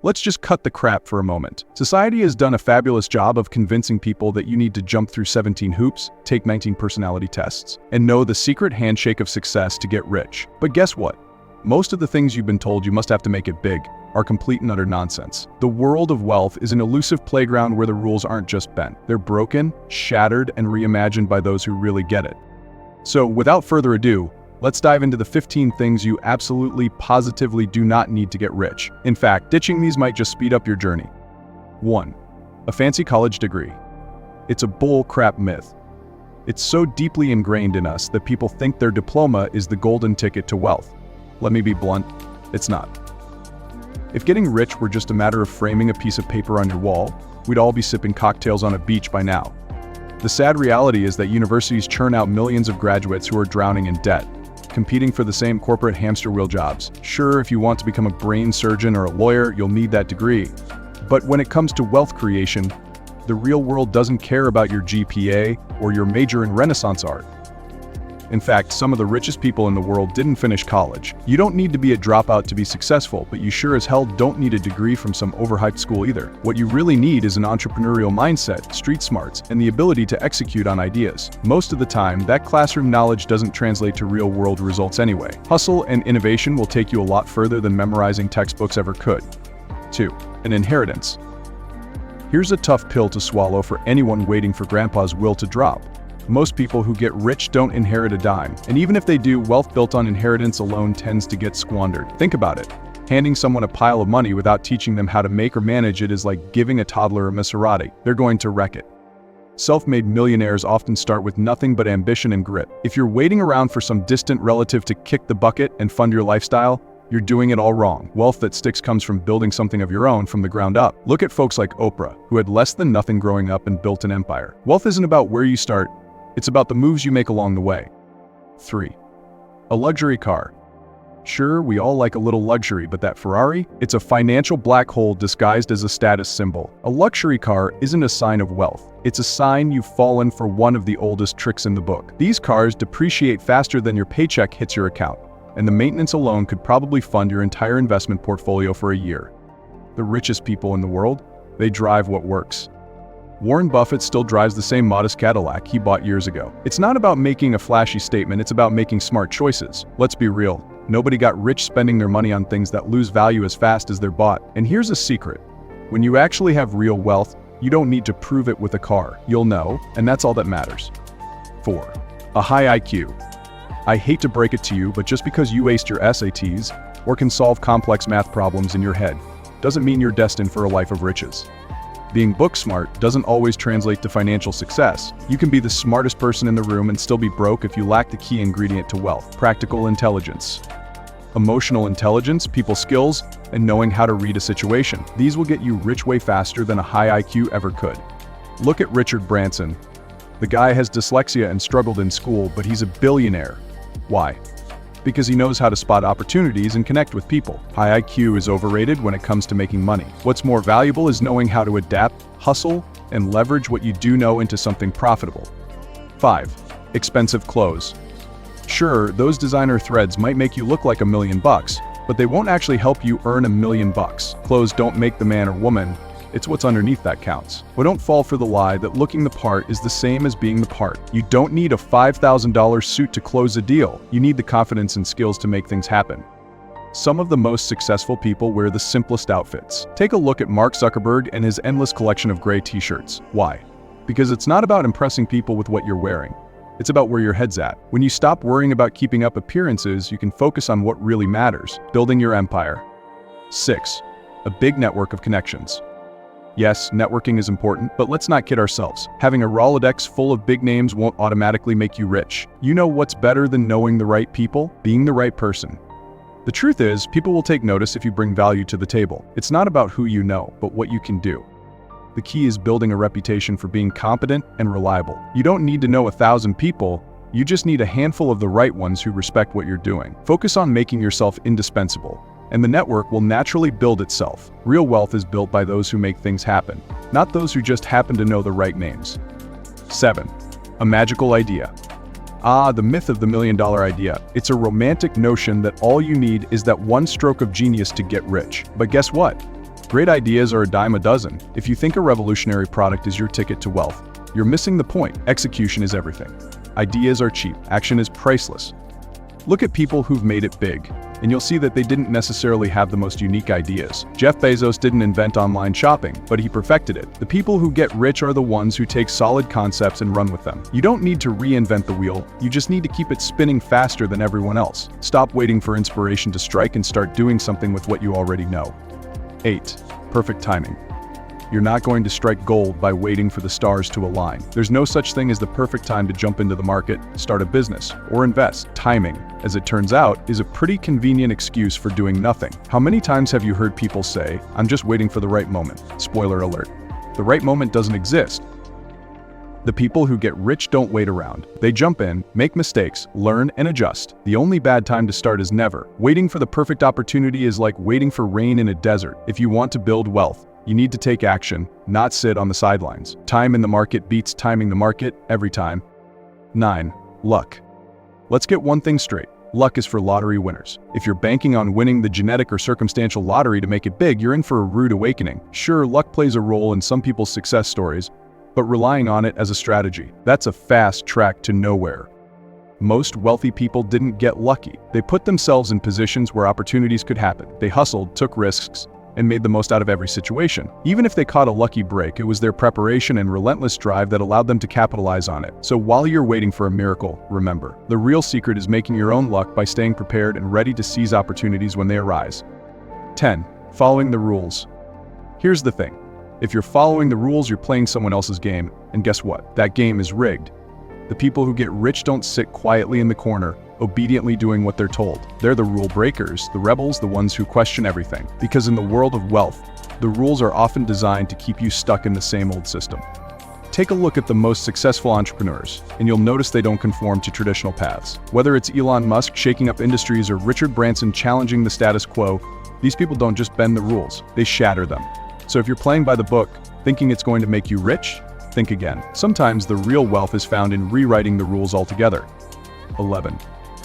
Let's just cut the crap for a moment. Society has done a fabulous job of convincing people that you need to jump through 17 hoops, take 19 personality tests, and know the secret handshake of success to get rich. But guess what? Most of the things you've been told you must have to make it big are complete and utter nonsense. The world of wealth is an elusive playground where the rules aren't just bent. They're broken, shattered, and reimagined by those who really get it. So, without further ado, let's dive into the 15 things you absolutely, positively do not need to get rich. In fact, ditching these might just speed up your journey. 1. A fancy college degree. It's a bull crap myth. It's so deeply ingrained in us that people think their diploma is the golden ticket to wealth. Let me be blunt, it's not. If getting rich were just a matter of framing a piece of paper on your wall, we'd all be sipping cocktails on a beach by now. The sad reality is that universities churn out millions of graduates who are drowning in debt, competing for the same corporate hamster wheel jobs. Sure, if you want to become a brain surgeon or a lawyer, you'll need that degree. But when it comes to wealth creation, the real world doesn't care about your GPA or your major in Renaissance art. In fact, some of the richest people in the world didn't finish college. You don't need to be a dropout to be successful, but you sure as hell don't need a degree from some overhyped school either. What you really need is an entrepreneurial mindset, street smarts, and the ability to execute on ideas. Most of the time, that classroom knowledge doesn't translate to real-world results anyway. Hustle and innovation will take you a lot further than memorizing textbooks ever could. 2. An inheritance. Here's a tough pill to swallow for anyone waiting for grandpa's will to drop. Most people who get rich don't inherit a dime, and even if they do, wealth built on inheritance alone tends to get squandered. Think about it. Handing someone a pile of money without teaching them how to make or manage it is like giving a toddler a Maserati. They're going to wreck it. Self-made millionaires often start with nothing but ambition and grit. If you're waiting around for some distant relative to kick the bucket and fund your lifestyle, you're doing it all wrong. Wealth that sticks comes from building something of your own from the ground up. Look at folks like Oprah, who had less than nothing growing up and built an empire. Wealth isn't about where you start, it's about the moves you make along the way. 3. A luxury car. Sure, we all like a little luxury, but that Ferrari? It's a financial black hole disguised as a status symbol. A luxury car isn't a sign of wealth. It's a sign you've fallen for one of the oldest tricks in the book. These cars depreciate faster than your paycheck hits your account, and the maintenance alone could probably fund your entire investment portfolio for a year. The richest people in the world, they drive what works. Warren Buffett still drives the same modest Cadillac he bought years ago. It's not about making a flashy statement, it's about making smart choices. Let's be real, nobody got rich spending their money on things that lose value as fast as they're bought. And here's a secret. When you actually have real wealth, you don't need to prove it with a car. You'll know, and that's all that matters. 4. A high IQ. I hate to break it to you, but just because you aced your SATs or can solve complex math problems in your head doesn't mean you're destined for a life of riches. Being book smart doesn't always translate to financial success. You can be the smartest person in the room and still be broke if you lack the key ingredient to wealth: practical intelligence. Emotional intelligence, people skills, and knowing how to read a situation. These will get you rich way faster than a high IQ ever could. Look at Richard Branson. The guy has dyslexia and struggled in school, but he's a billionaire. Why? Because he knows how to spot opportunities and connect with people. High IQ is overrated when it comes to making money. What's more valuable is knowing how to adapt, hustle, and leverage what you do know into something profitable. 5. Expensive clothes. Sure, those designer threads might make you look like $1 million, but they won't actually help you earn $1 million. Clothes don't make the man or woman, it's what's underneath that counts. But don't fall for the lie that looking the part is the same as being the part. You don't need a $5,000 suit to close a deal. You need the confidence and skills to make things happen. Some of the most successful people wear the simplest outfits. Take a look at Mark Zuckerberg and his endless collection of gray t-shirts. Why? Because it's not about impressing people with what you're wearing. It's about where your head's at. When you stop worrying about keeping up appearances, you can focus on what really matters: building your empire. 6. A big network of connections. Yes, networking is important, but let's not kid ourselves. Having a Rolodex full of big names won't automatically make you rich. You know what's better than knowing the right people? Being the right person. The truth is, people will take notice if you bring value to the table. It's not about who you know, but what you can do. The key is building a reputation for being competent and reliable. You don't need to know 1,000 people, you just need a handful of the right ones who respect what you're doing. Focus on making yourself indispensable, and the network will naturally build itself. Real wealth is built by those who make things happen, not those who just happen to know the right names. 7. A magical idea. The myth of the $1 million idea. It's a romantic notion that all you need is that one stroke of genius to get rich. But guess what? Great ideas are a dime a dozen. If you think a revolutionary product is your ticket to wealth, you're missing the point. Execution is everything. Ideas are cheap. Action is priceless. Look at people who've made it big, and you'll see that they didn't necessarily have the most unique ideas. Jeff Bezos didn't invent online shopping, but he perfected it. The people who get rich are the ones who take solid concepts and run with them. You don't need to reinvent the wheel, you just need to keep it spinning faster than everyone else. Stop waiting for inspiration to strike and start doing something with what you already know. 8. Perfect timing. You're not going to strike gold by waiting for the stars to align. There's no such thing as the perfect time to jump into the market, start a business, or invest. Timing, as it turns out, is a pretty convenient excuse for doing nothing. How many times have you heard people say, "I'm just waiting for the right moment"? Spoiler alert. The right moment doesn't exist. The people who get rich don't wait around. They jump in, make mistakes, learn, and adjust. The only bad time to start is never. Waiting for the perfect opportunity is like waiting for rain in a desert. If you want to build wealth, you need to take action, not sit on the sidelines. Time in the market beats timing the market every time. 9. Luck. Let's get one thing straight. Luck is for lottery winners. If you're banking on winning the genetic or circumstantial lottery to make it big, you're in for a rude awakening. Sure, luck plays a role in some people's success stories, but relying on it as a strategy, that's a fast track to nowhere. Most wealthy people didn't get lucky. They put themselves in positions where opportunities could happen. They hustled, took risks, and made the most out of every situation. Even if they caught a lucky break, it was their preparation and relentless drive that allowed them to capitalize on it. So while you're waiting for a miracle, remember, the real secret is making your own luck by staying prepared and ready to seize opportunities when they arise. 10. Following the rules. Here's the thing. If you're following the rules, you're playing someone else's game, and guess what? That game is rigged. The people who get rich don't sit quietly in the corner, obediently doing what they're told. They're the rule breakers, the rebels, the ones who question everything. Because in the world of wealth, the rules are often designed to keep you stuck in the same old system. Take a look at the most successful entrepreneurs, and you'll notice they don't conform to traditional paths. Whether it's Elon Musk shaking up industries or Richard Branson challenging the status quo, these people don't just bend the rules, they shatter them. So if you're playing by the book, thinking it's going to make you rich, think again. Sometimes the real wealth is found in rewriting the rules altogether. 11.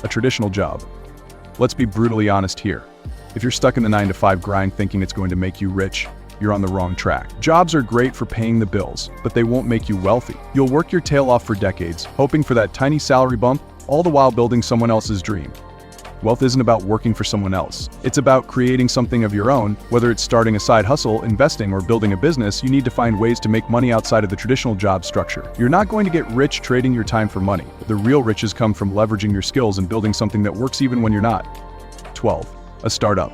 A traditional job. Let's be brutally honest here. If you're stuck in the 9-to-5 grind thinking it's going to make you rich, you're on the wrong track. Jobs are great for paying the bills, but they won't make you wealthy. You'll work your tail off for decades, hoping for that tiny salary bump, all the while building someone else's dream. Wealth isn't about working for someone else. It's about creating something of your own. Whether it's starting a side hustle, investing, or building a business, you need to find ways to make money outside of the traditional job structure. You're not going to get rich trading your time for money. The real riches come from leveraging your skills and building something that works even when you're not. 12. A startup.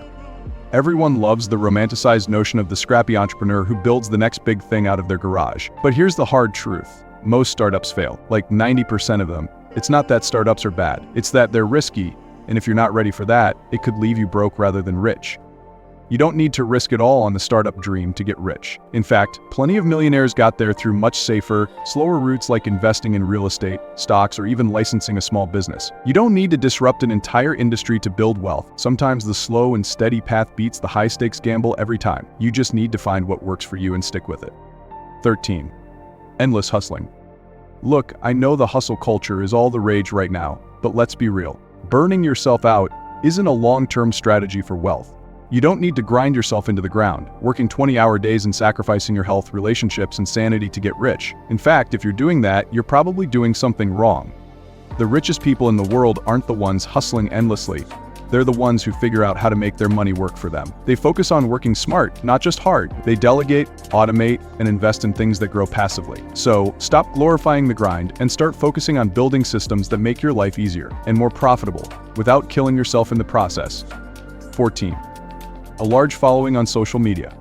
Everyone loves the romanticized notion of the scrappy entrepreneur who builds the next big thing out of their garage. But here's the hard truth. Most startups fail, like 90% of them. It's not that startups are bad. It's that they're risky. And if you're not ready for that, it could leave you broke rather than rich. You don't need to risk it all on the startup dream to get rich. In fact, plenty of millionaires got there through much safer, slower routes like investing in real estate, stocks, or even licensing a small business. You don't need to disrupt an entire industry to build wealth. Sometimes the slow and steady path beats the high-stakes gamble every time. You just need to find what works for you and stick with it. 13. Endless hustling. Look, I know the hustle culture is all the rage right now, but let's be real. Burning yourself out isn't a long-term strategy for wealth. You don't need to grind yourself into the ground, working 20-hour days and sacrificing your health, relationships, and sanity to get rich. In fact, if you're doing that, you're probably doing something wrong. The richest people in the world aren't the ones hustling endlessly. They're the ones who figure out how to make their money work for them. They focus on working smart, not just hard. They delegate, automate, and invest in things that grow passively. So, stop glorifying the grind and start focusing on building systems that make your life easier and more profitable without killing yourself in the process. 14. A large following on social media.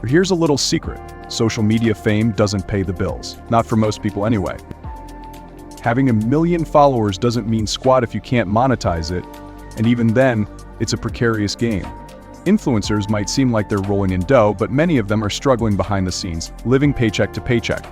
Here's a little secret. Social media fame doesn't pay the bills. Not for most people anyway. Having 1 million followers doesn't mean squat if you can't monetize it. And even then, it's a precarious game. Influencers might seem like they're rolling in dough, but many of them are struggling behind the scenes, living paycheck to paycheck.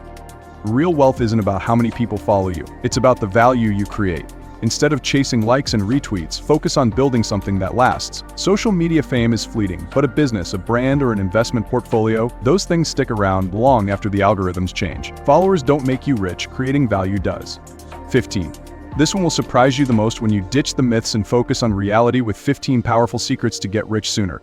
Real wealth isn't about how many people follow you. It's about the value you create. Instead of chasing likes and retweets, focus on building something that lasts. Social media fame is fleeting, but a business, a brand, or an investment portfolio, those things stick around long after the algorithms change. Followers don't make you rich, creating value does. 15. This one will surprise you the most when you ditch the myths and focus on reality with 15 powerful secrets to get rich sooner.